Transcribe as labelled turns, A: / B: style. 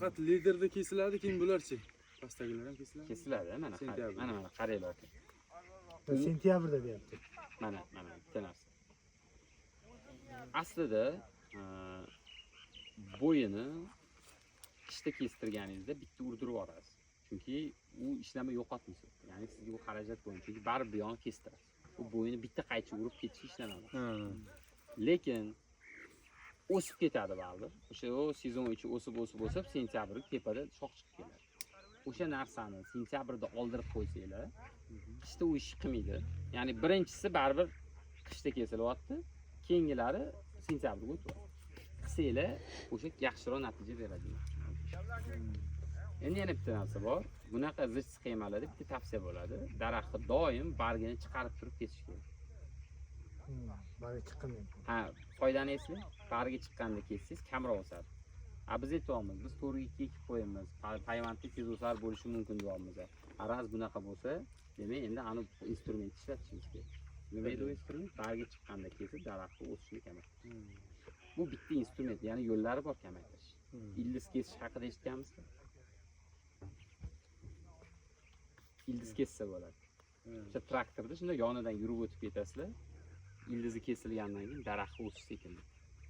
A: Faqat liderda kesiladi, keyin bularchi? Pastdagilar ham kesiladi.
B: Kesiladi, mana
A: Sentyabr.
B: mana qaranglar.
C: Sentyabrda deyapti.
B: Mana bitta narsa. Aslida bo'yini qishda kestirganingizda bitta urdirib olasiz. Chunki u ishlamay yo'qotmaysiz. Ya'ni sizga bu xarajat bo'yicha, chunki baribir bu yo'g'ini kestirasiz. U bo'yini bitta qaychi urib ketish ishlanadi. Lekin o'sib ketadi baribir. O'sha sezon ichi o'sib sentyabr tepada shox chiqib keladi. O'sha narsani sentyabrda oldirib qo'ysanglar, qishda u ish qilmaydi. Ya'ni birinchisi baribir qishda kesilyapti, keyingilari sentyabrga o'tadi. Qilsanglar o'sha yaxshiroq natija beradi. Endi yana bitta narsa bor. Bunaqa zich sxemalarda bitta tavsiya bo'ladi. Daraxtni doim bargini chiqarib turib kesish kerak.
C: Bargi chiqqandan.
B: Ha, foydani eslang. Bargi chiqqanda kessangiz kamroq o'sadi. Biz aytyapmiz, biz to'g'ri ekib qo'yamiz. Payvandda tez o'sar bo'lishi mumkin deyapmiz. Araz bunaqa bo'lsa, demak endi ani instrument ishlatishimiz kerak. Nima edi u instrument? Bargi chiqqanda kesib daraxtni o'sishini kamaytirish. Bu bitta instrument, ya'ni yo'llari bor kamaytirish. Ildiz kesish haqida eshitganmisiz? Ildiz kessa bo'ladi. O'sha traktorda shunda yonidan yurib o'tib ketasizlar. Ildizi kesilgandan keyin daraxt o'sish sekin.